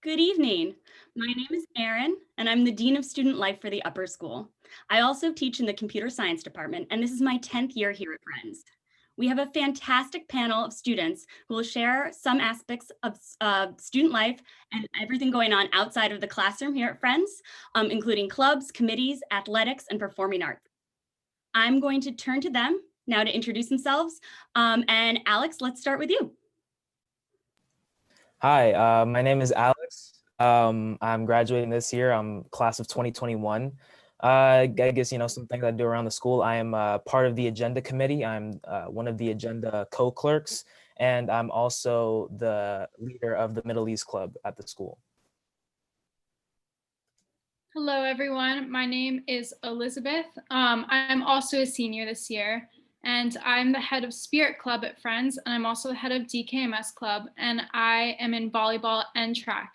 Good evening. My name is Erin, and I'm the Dean of Student Life for the Upper School. I also teach in the Computer Science Department, and this is my 10th year here at Friends. We have a fantastic panel of students who will share some aspects of student life and everything going on outside of the classroom here at Friends, including clubs, committees, athletics, and performing arts. I'm going to turn to them now to introduce themselves. And Alex, let's start with you. Hi, my name is Alex. I'm graduating this year. I'm class of 2021. I guess, some things I do around the school. I am part of the agenda committee. I'm one of the agenda co-clerks, and I'm also the leader of the Middle East Club at the school. Hello, everyone. My name is Elizabeth. I'm also a senior this year, and I'm the head of Spirit Club at Friends, and I'm also the head of DKMS Club, and I am in volleyball and track.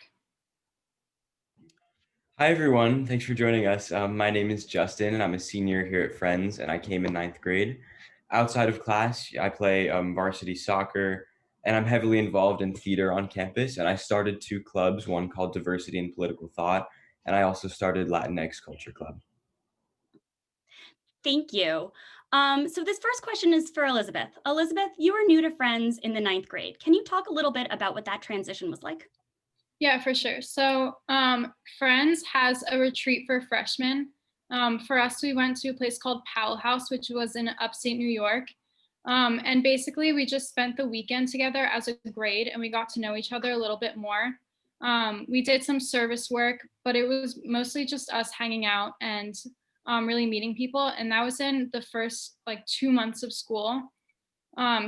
Hi, everyone. Thanks for joining us. My name is Justin, and I'm a senior here at Friends, and I came in 9th grade. Outside of class, I play varsity soccer, and I'm heavily involved in theater on campus. And I started 2 clubs, one called Diversity and Political Thought, and I also started Latinx Culture Club. Thank you. So this first question is for Elizabeth. Elizabeth, you were new to Friends in the 9th grade. Can you talk a little bit about what that transition was like? Yeah, for sure. So Friends has a retreat for freshmen. For us, we went to a place called Powell House, which was in upstate New York. And basically, we just spent the weekend together as a grade, and we got to know each other a little bit more. We did some service work, but it was mostly just us hanging out and really meeting people. And that was in the first 2 months of school.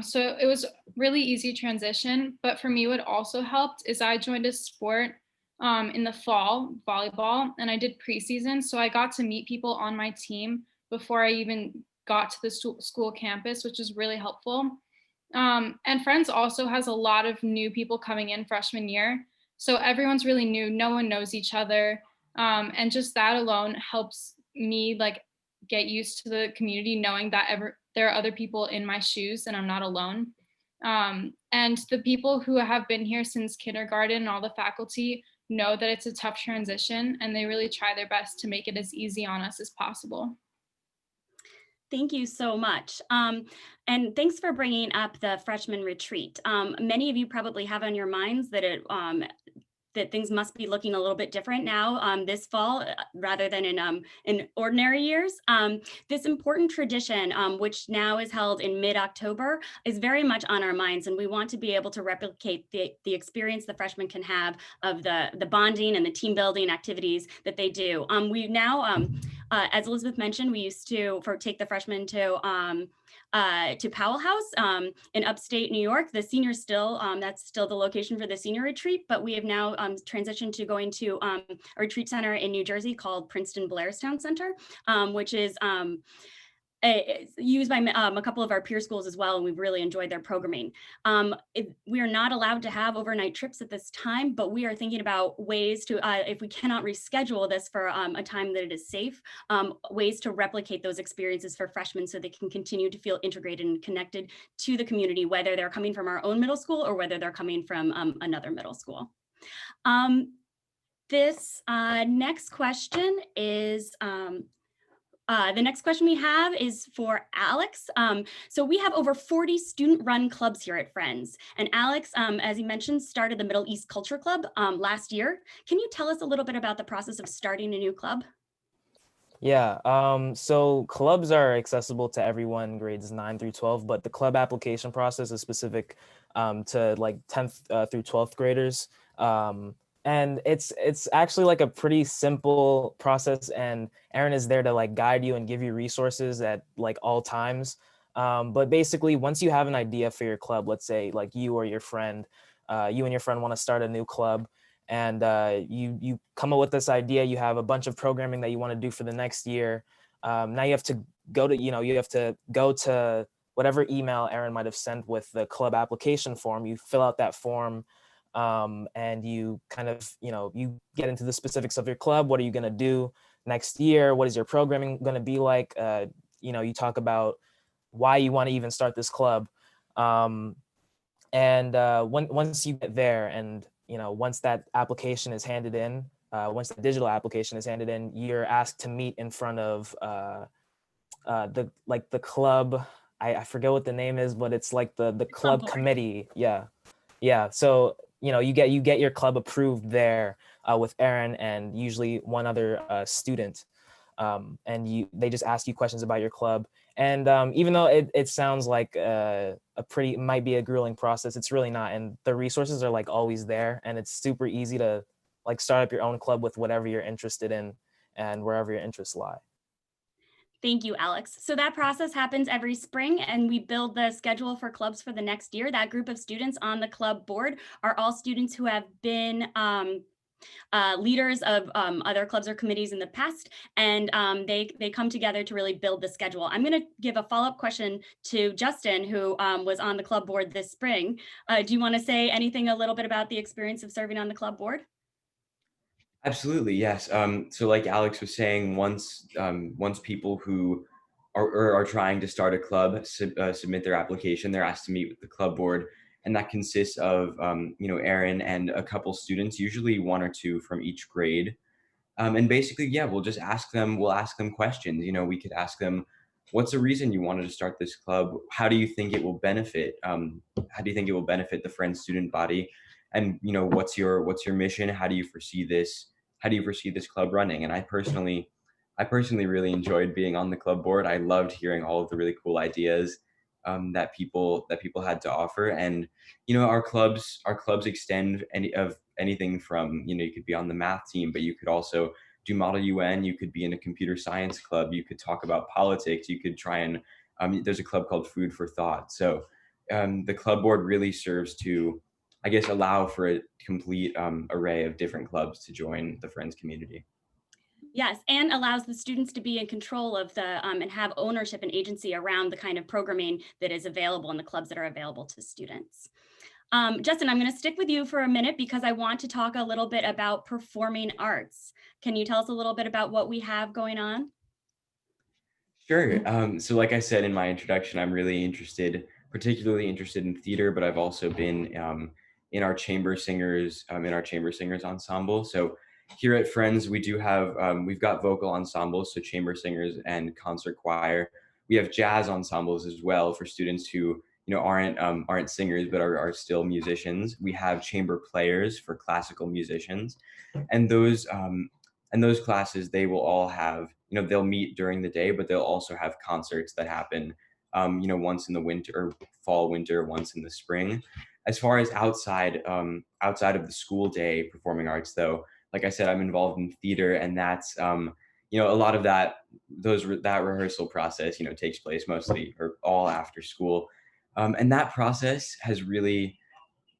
So it was really easy transition, but for me, what also helped is I joined a sport in the fall, volleyball, and I did preseason. So I got to meet people on my team before I even got to the school campus, which is really helpful. And Friends also has a lot of new people coming in freshman year. So everyone's really new, no one knows each other. And just that alone helps me get used to the community, knowing that there are other people in my shoes and I'm not alone. And the people who have been here since kindergarten and all the faculty know that it's a tough transition, and they really try their best to make it as easy on us as possible. Thank you so much. And thanks for bringing up the freshman retreat. Many of you probably have on your minds that that things must be looking a little bit different now this fall rather than in ordinary years. This important tradition, which now is held in mid-October, is very much on our minds, and we want to be able to replicate the experience the freshmen can have of the bonding and the team building activities that they do. We now, as Elizabeth mentioned, we used to take the freshmen to Powell House in upstate New York. The seniors still, that's still the location for the senior retreat, but we have now transitioned to going to a retreat center in New Jersey called Princeton Blairstown Center, which is used by a couple of our peer schools as well, and we've really enjoyed their programming. We are not allowed to have overnight trips at this time, but we are thinking about ways to, if we cannot reschedule this for a time that it is safe, ways to replicate those experiences for freshmen so they can continue to feel integrated and connected to the community, whether they're coming from our own middle school or whether they're coming from another middle school. This next question is, the next question we have is for Alex. So we have over 40 student-run clubs here at Friends. And Alex, as you mentioned, started the Middle East Culture Club last year. Can you tell us a little bit about the process of starting a new club? Yeah, so clubs are accessible to everyone grades 9 through 12, but the club application process is specific to 10th through 12th graders. And it's actually a pretty simple process, and Erin is there to guide you and give you resources at all times. But basically, once you have an idea for your club, let's say you or your friend, you and your friend want to start a new club, and you come up with this idea, you have a bunch of programming that you want to do for the next year. Now you have to go to whatever email Erin might have sent with the club application form. You fill out that form. And you kind of, you get into the specifics of your club. What are you going to do next year? What is your programming going to be like? You talk about why you want to even start this club. And once you get there and once that application is handed in, once the digital application is handed in, you're asked to meet in front of the club. I forget what the name is, but it's like the Club club board. committee. Yeah. So you get your club approved there with Erin and usually one other student, and they just ask you questions about your club. And even though it sounds like might be a grueling process, it's really not. And the resources are like always there, and it's super easy to like start up your own club with whatever you're interested in and wherever your interests lie. Thank you, Alex. So that process happens every spring, and we build the schedule for clubs for the next year. That group of students on the club board are all students who have been leaders of other clubs or committees in the past, and they come together to really build the schedule. I'm going to give a follow-up question to Justin, who was on the club board this spring. Do you want to say anything a little bit about the experience of serving on the club board? Absolutely, yes. So like Alex was saying, once people who are trying to start a club submit their application, they're asked to meet with the club board, and that consists of Erin and a couple students, usually one or two from each grade. And basically, yeah, we'll ask them questions. We could ask them, what's the reason you wanted to start this club? How do you think it will benefit? How do you think it will benefit the Friends student body? And what's your mission? How do you foresee this? How do you foresee this club running? And I personally really enjoyed being on the club board. I loved hearing all of the really cool ideas that people had to offer. And our clubs extend anything from, you could be on the math team, but you could also do Model UN. You could be in a computer science club. You could talk about politics. You could try and there's a club called Food for Thought. So the club board really serves to, I guess, allow for a complete array of different clubs to join the Friends community. Yes, and allows the students to be in control of the and have ownership and agency around the kind of programming that is available in the clubs that are available to students. Justin, I'm going to stick with you for a minute because I want to talk a little bit about performing arts. Can you tell us a little bit about what we have going on? Sure. So like I said in my introduction, I'm particularly interested in theater, but I've also been in our chamber singers ensemble. So here at Friends, we've got vocal ensembles, so chamber singers and concert choir. We have jazz ensembles as well for students who aren't singers but are still musicians. We have chamber players for classical musicians, and those classes, they will all have, they'll meet during the day, but they'll also have concerts that happen, once in the winter or fall, winter, once in the spring. As far as outside of the school day performing arts, though, like I said, I'm involved in theater, and that's, a lot of that rehearsal process, takes place mostly or all after school. And that process has really,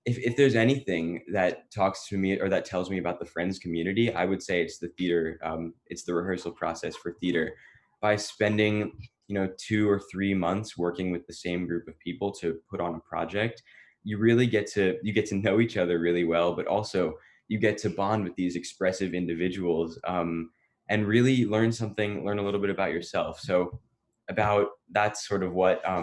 if there's anything that talks to me or that tells me about the Friends community, I would say it's the theater. It's the rehearsal process for theater. By spending, 2 or 3 months working with the same group of people to put on a project, you get to know each other really well, but also you get to bond with these expressive individuals, and really learn a little bit about yourself. So about that's sort of what I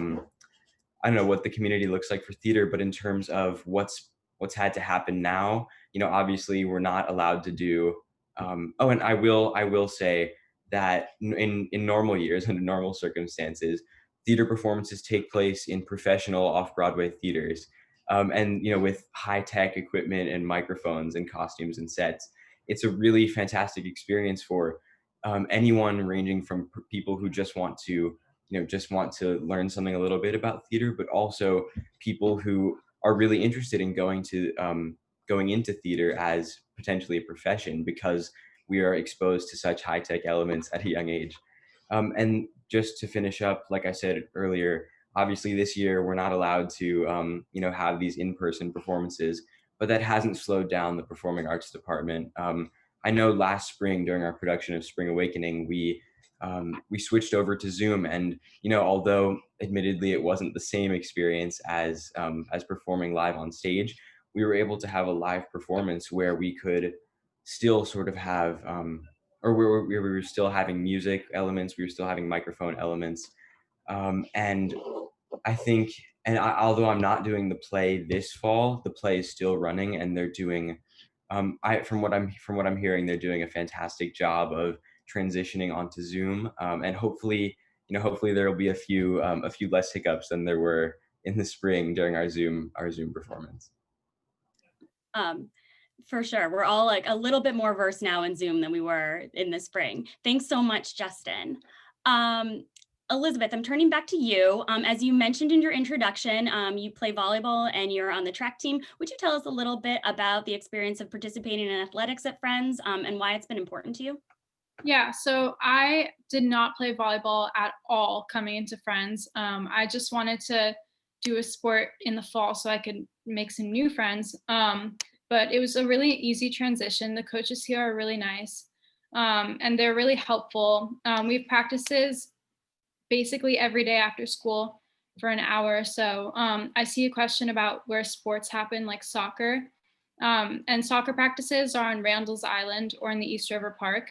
don't know what the community looks like for theater, but in terms of what's had to happen now, obviously we're not allowed to do. Oh, and I will say that in normal years, under normal circumstances, theater performances take place in professional off Broadway theaters, and with high tech equipment and microphones and costumes and sets. It's a really fantastic experience for anyone, ranging from people who just want to learn something a little bit about theater, but also people who are really interested in going into theater as potentially a profession, because we are exposed to such high tech elements at a young age. And just to finish up, like I said earlier, obviously this year we're not allowed to have these in person performances, but that hasn't slowed down the performing arts department. I know last spring during our production of Spring Awakening, we switched over to Zoom, and although admittedly it wasn't the same experience as performing live on stage, we were able to have a live performance where we could still sort of have, or we were still having music elements, we were still having microphone elements, and I think And although I'm not doing the play this fall, the play is still running, and they're doing. From what I'm hearing, they're doing a fantastic job of transitioning onto Zoom, and hopefully, hopefully there will be a few less hiccups than there were in the spring during our Zoom performance. Um, for sure. We're all like a little bit more versed now in Zoom than we were in the spring. Thanks so much, Justin. Elizabeth, I'm turning back to you. As you mentioned in your introduction, you play volleyball and you're on the track team. Would you tell us a little bit about the experience of participating in athletics at Friends and why it's been important to you? Yeah, so I did not play volleyball at all coming into Friends. I just wanted to do a sport in the fall so I could make some new friends. But it was a really easy transition. The coaches here are really nice, and they're really helpful. We have practices basically every day after school for an hour or so. I see a question about where sports happen, like soccer. And soccer practices are on Randall's Island or in the East River Park.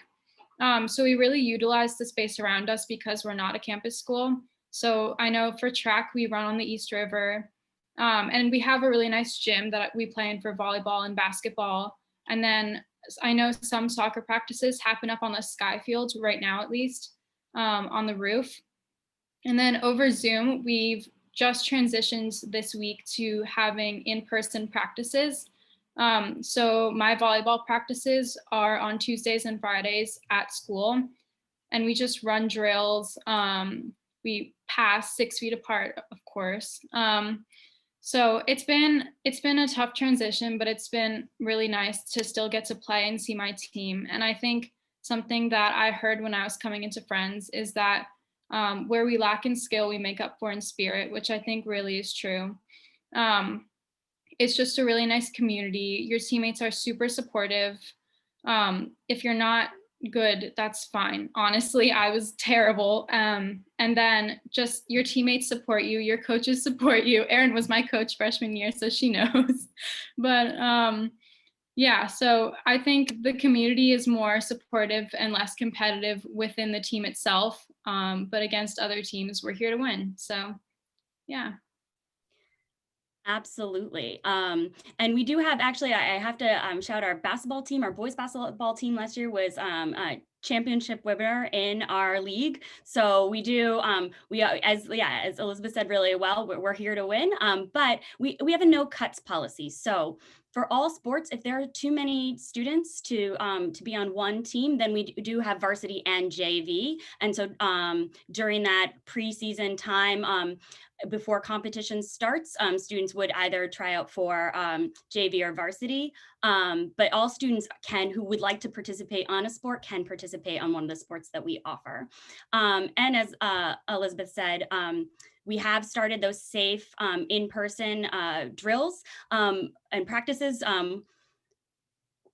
So we really utilize the space around us because we're not a campus school. So I know for track, we run on the East River. And we have a really nice gym that we play in for volleyball and basketball. And then I know some soccer practices happen up on the sky field right now, at least, on the roof. And then over Zoom, we've just transitioned this week to having in-person practices. So my volleyball practices are on Tuesdays and Fridays at school, and we just run drills. We pass 6 feet apart, of course. So it's been a tough transition, but it's been really nice to still get to play and see my team. And I think something that I heard when I was coming into Friends is that where we lack in skill, we make up for in spirit, which I think really is true. It's just a really nice community. Your teammates are super supportive. If you're not good, that's fine. Honestly, I was terrible. And then just your teammates support you, your coaches support you. Erin was my coach freshman year, so she knows. But yeah, so I think the community is more supportive and less competitive within the team itself. But against other teams, we're here to win. So yeah. Absolutely. And we do have, actually, I have to shout our basketball team. Our boys basketball team last year was a championship winner in our league. So we do, as Elizabeth said really well, we're here to win. But we have a no cuts policy. So for all sports, if there are too many students to be on one team, then we do have varsity and JV. And so during that preseason time, before competition starts, students would either try out for JV or varsity, but all students who would like to participate on a sport can participate on one of the sports that we offer. And as Elizabeth said, we have started those safe in-person drills and practices.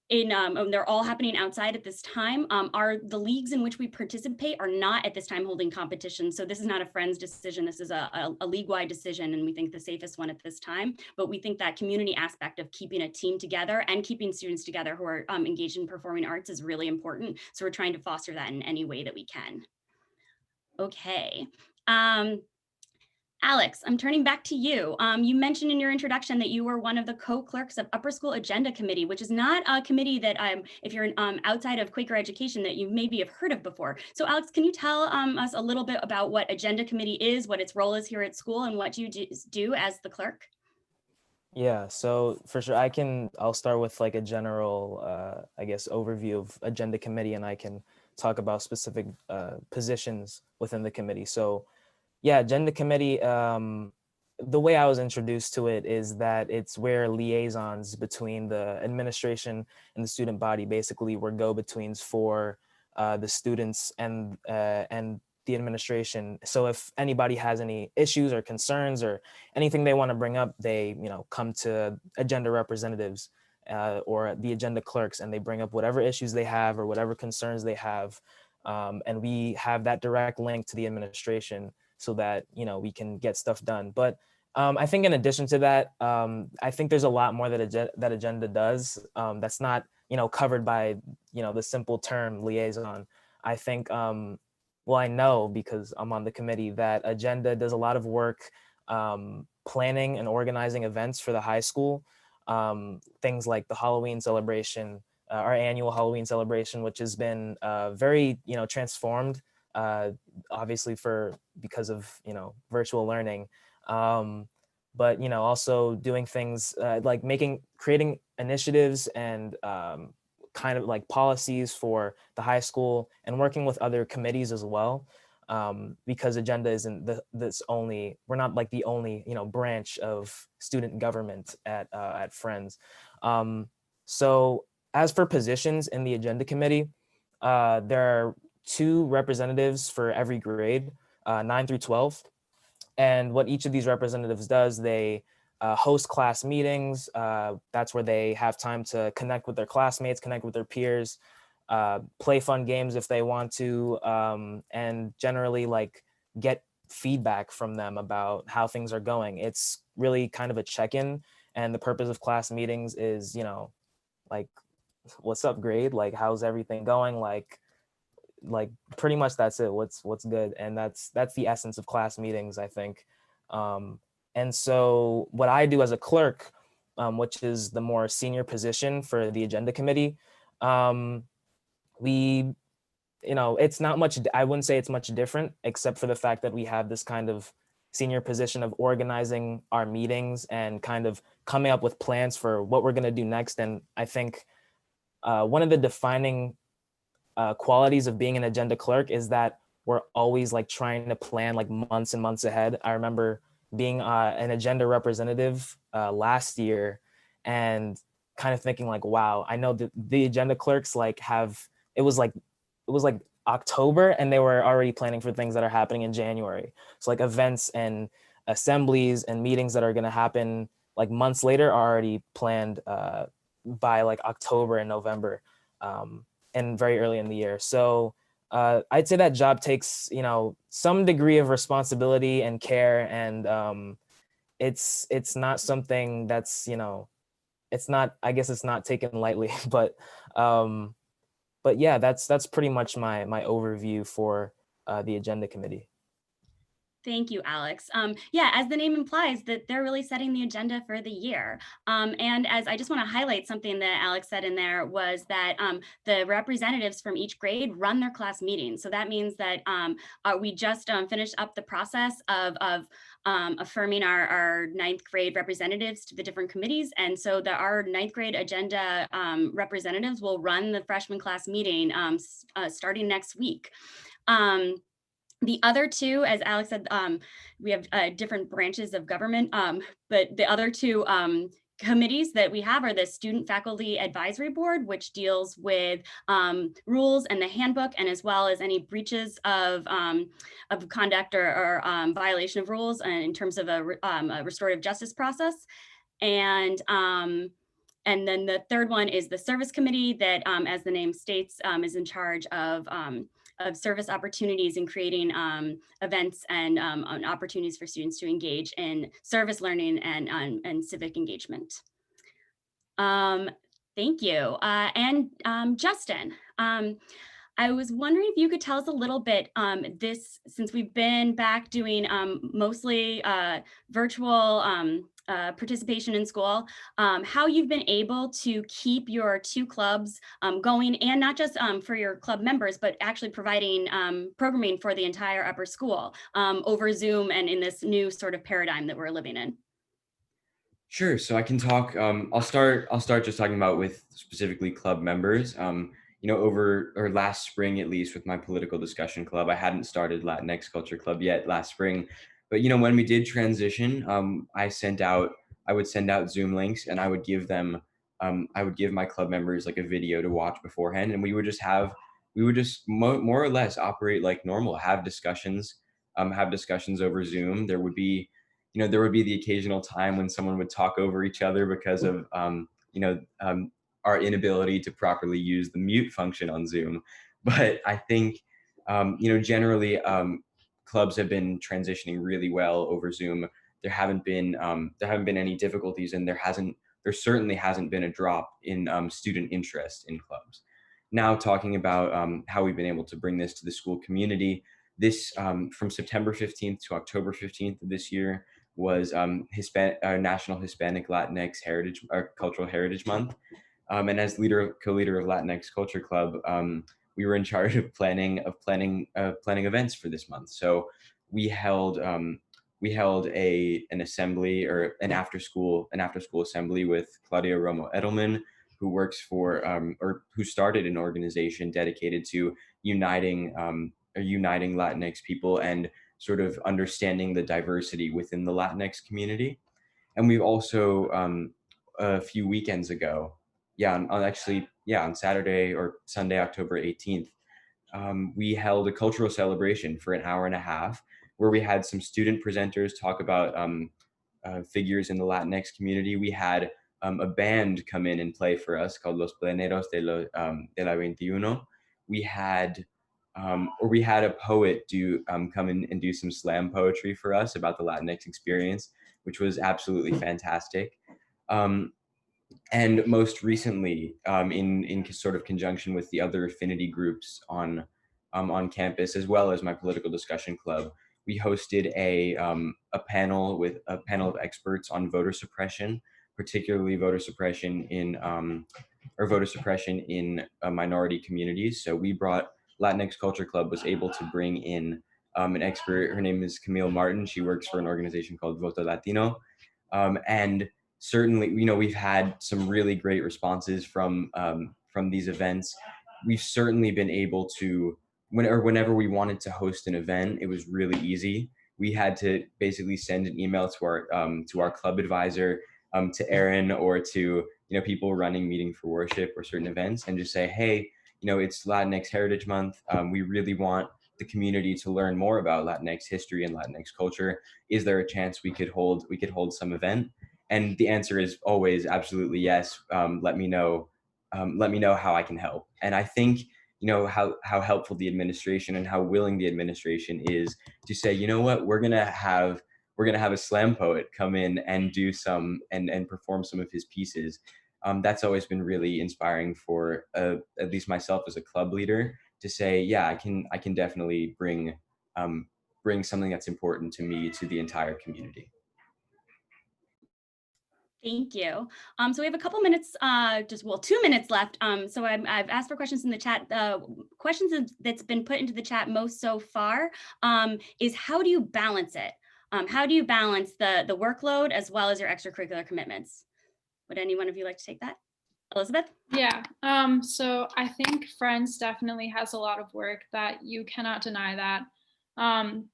They're all happening outside at this time. The leagues in which we participate are not at this time holding competition. So this is not a Friends decision. This is a league-wide decision, and we think the safest one at this time. But we think that community aspect of keeping a team together and keeping students together who are engaged in performing arts is really important. So we're trying to foster that in any way that we can. Okay. Alex, I'm turning back to you. You mentioned in your introduction that you were one of the co-clerks of Upper School Agenda Committee, which is not a committee that if you're outside of Quaker education, that you maybe have heard of before. So Alex, can you tell us a little bit about what Agenda Committee is, what its role is here at school, and what you do as the clerk? Yeah, so for sure, I'll start with like a general, I guess, overview of Agenda Committee, and I can talk about specific positions within the committee. So yeah, Agenda Committee, the way I was introduced to it is that it's where liaisons between the administration and the student body, basically we're go-betweens for the students and the administration. So if anybody has any issues or concerns or anything they want to bring up, they come to agenda representatives or the agenda clerks, and they bring up whatever issues they have or whatever concerns they have. And we have that direct link to the administration so that we can get stuff done. But I think in addition to that, I think there's a lot more that that agenda does that's not covered by the simple term liaison. I think well, I know because I'm on the committee that agenda does a lot of work planning and organizing events for the high school. Things like the Halloween celebration, our annual Halloween celebration, which has been very, transformed, obviously because of, virtual learning. But, also doing things like creating initiatives and kind of like policies for the high school and working with other committees as well. Because agenda isn't we're not like the only, branch of student government at Friends. So as for positions in the agenda committee, there are 2 representatives for every grade, 9 through 12. And what each of these representatives does, they host class meetings. That's where they have time to connect with their classmates, connect with their peers, play fun games if they want to, and generally like get feedback from them about how things are going. It's really kind of a check-in, and the purpose of class meetings is, like, what's up, grade? Like, how's everything going? Like pretty much that's it. What's good, and that's the essence of class meetings, I think. And so what I do as a clerk, which is the more senior position for the agenda committee, we, it's not much, I wouldn't say it's much different, except for the fact that we have this kind of senior position of organizing our meetings and kind of coming up with plans for what we're going to do next. And I think one of the defining qualities of being an agenda clerk is that we're always like trying to plan like months and months ahead. I remember being an agenda representative last year and kind of thinking like, wow, I know that the agenda clerks like it was like October and they were already planning for things that are happening in January. So like events and assemblies and meetings that are going to happen like months later are already planned by like October and November. And very early in the year. So I'd say that job takes, some degree of responsibility and care. And it's not something that's, I guess it's not taken lightly, but yeah, that's pretty much my overview for the agenda committee. Thank you, Alex. Yeah, as the name implies, that they're really setting the agenda for the year. And as I just want to highlight something that Alex said in there was that the representatives from each grade run their class meetings. So that means that we just finished up the process of affirming our 9th grade representatives to the different committees. And so our 9th grade agenda representatives will run the freshman class meeting starting next week. The other 2, as Alex said, we have different branches of government, but the other 2 committees that we have are the Student Faculty Advisory Board, which deals with rules and the handbook, and as well as any breaches of conduct or violation of rules in terms of a restorative justice process. And then the 3rd one is the Service Committee that, as the name states, is in charge of service opportunities and creating events and opportunities for students to engage in service learning and civic engagement. Thank you. And Justin, I was wondering if you could tell us a little bit, since we've been back doing mostly virtual participation in school, how you've been able to keep your 2 clubs going, and not just for your club members, but actually providing programming for the entire upper school over Zoom and in this new sort of paradigm that we're living in. Sure. So I can talk. I'll start just talking about with specifically club members. Over or last spring, at least with my political discussion club, I hadn't started Latinx culture club yet last spring, but when we did transition, I would send out Zoom links, and I would give my club members like a video to watch beforehand, and we would just more or less operate like normal, have discussions over Zoom. There would be the occasional time when someone would talk over each other because of our inability to properly use the mute function on Zoom. But I think, generally, clubs have been transitioning really well over Zoom. There haven't been any difficulties, and there certainly hasn't been a drop in student interest in clubs. Now, talking about how we've been able to bring this to the school community, this from September 15th to October 15th of this year, was National Hispanic Latinx Heritage or Cultural Heritage Month. And as co-leader of Latinx Culture Club, we were in charge of planning events for this month. So we held an assembly or an after school assembly with Claudia Romo Edelman, who works for or who started an organization dedicated to uniting Latinx people and sort of understanding the diversity within the Latinx community. And we've also a few weekends ago, on Saturday or Sunday, October 18th, we held a cultural celebration for an hour and a half where we had some student presenters talk about figures in the Latinx community. We had a band come in and play for us called Los Pleneros de la 21. We had a poet come in and do some slam poetry for us about the Latinx experience, which was absolutely fantastic. And most recently, in sort of conjunction with the other affinity groups on campus, as well as my political discussion club, we hosted a panel of experts on voter suppression, particularly voter suppression in minority communities. So we brought Latinx Culture Club was able to bring in an expert. Her name is Camille Martin. She works for an organization called Voto Latino, and certainly, we've had some really great responses from these events. We've certainly been able to, whenever we wanted to host an event, it was really easy. We had to basically send an email to our club advisor, to Erin, or to people running Meeting for Worship or certain events, and just say, hey, it's Latinx Heritage Month. We really want the community to learn more about Latinx history and Latinx culture. Is there a chance we could hold some event? And the answer is always absolutely yes. Let me know how I can help. And I think how helpful the administration and how willing the administration is to say, you know what, we're gonna have a slam poet come in and do some and perform some of his pieces. That's always been really inspiring for at least myself as a club leader to say, yeah, I can definitely bring something that's important to me to the entire community. Thank you. So we have a couple minutes, 2 minutes left. So I've asked for questions in the chat. Questions that's been put into the chat most so far is how do you balance it? How do you balance the workload as well as your extracurricular commitments? Would any one of you like to take that? Elizabeth? Yeah, so I think Friends definitely has a lot of work that you cannot deny that.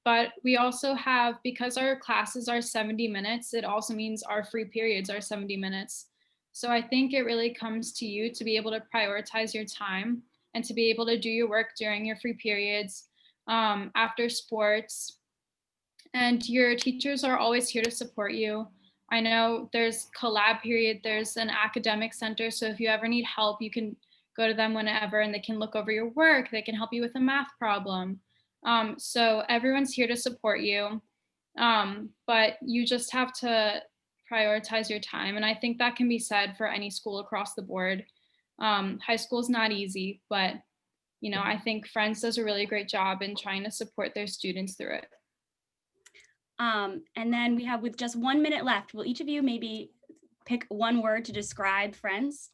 But we also have, because our classes are 70 minutes, it also means our free periods are 70 minutes. So I think it really comes to you to be able to prioritize your time and to be able to do your work during your free periods, after sports. And your teachers are always here to support you. I know there's collab period, there's an academic center. So if you ever need help, you can go to them whenever and they can look over your work. They can help you with a math problem. So everyone's here to support you. But you just have to prioritize your time. And I think that can be said for any school across the board. High school is not easy, but I think Friends does a really great job in trying to support their students through it. And then we have, with just 1 minute left, will each of you maybe pick one word to describe Friends?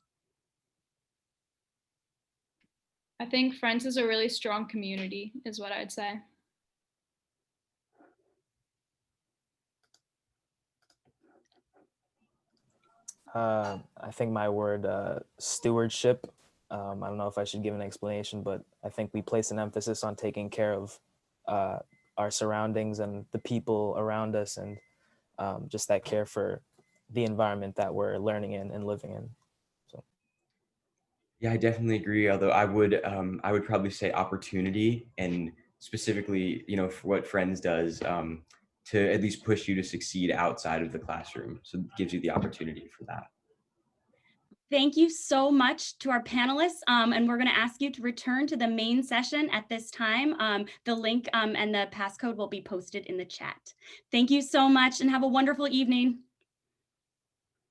I think Friends is a really strong community, is what I'd say. I think my word, stewardship. I don't know if I should give an explanation, but I think we place an emphasis on taking care of our surroundings and the people around us, and just that care for the environment that we're learning in and living in. So. Yeah, I definitely agree. Although I would probably say opportunity, and specifically, for what Friends does, to at least push you to succeed outside of the classroom. So it gives you the opportunity for that. Thank you so much to our panelists, and we're going to ask you to return to the main session at this time. The link and the passcode will be posted in the chat. Thank you so much and have a wonderful evening.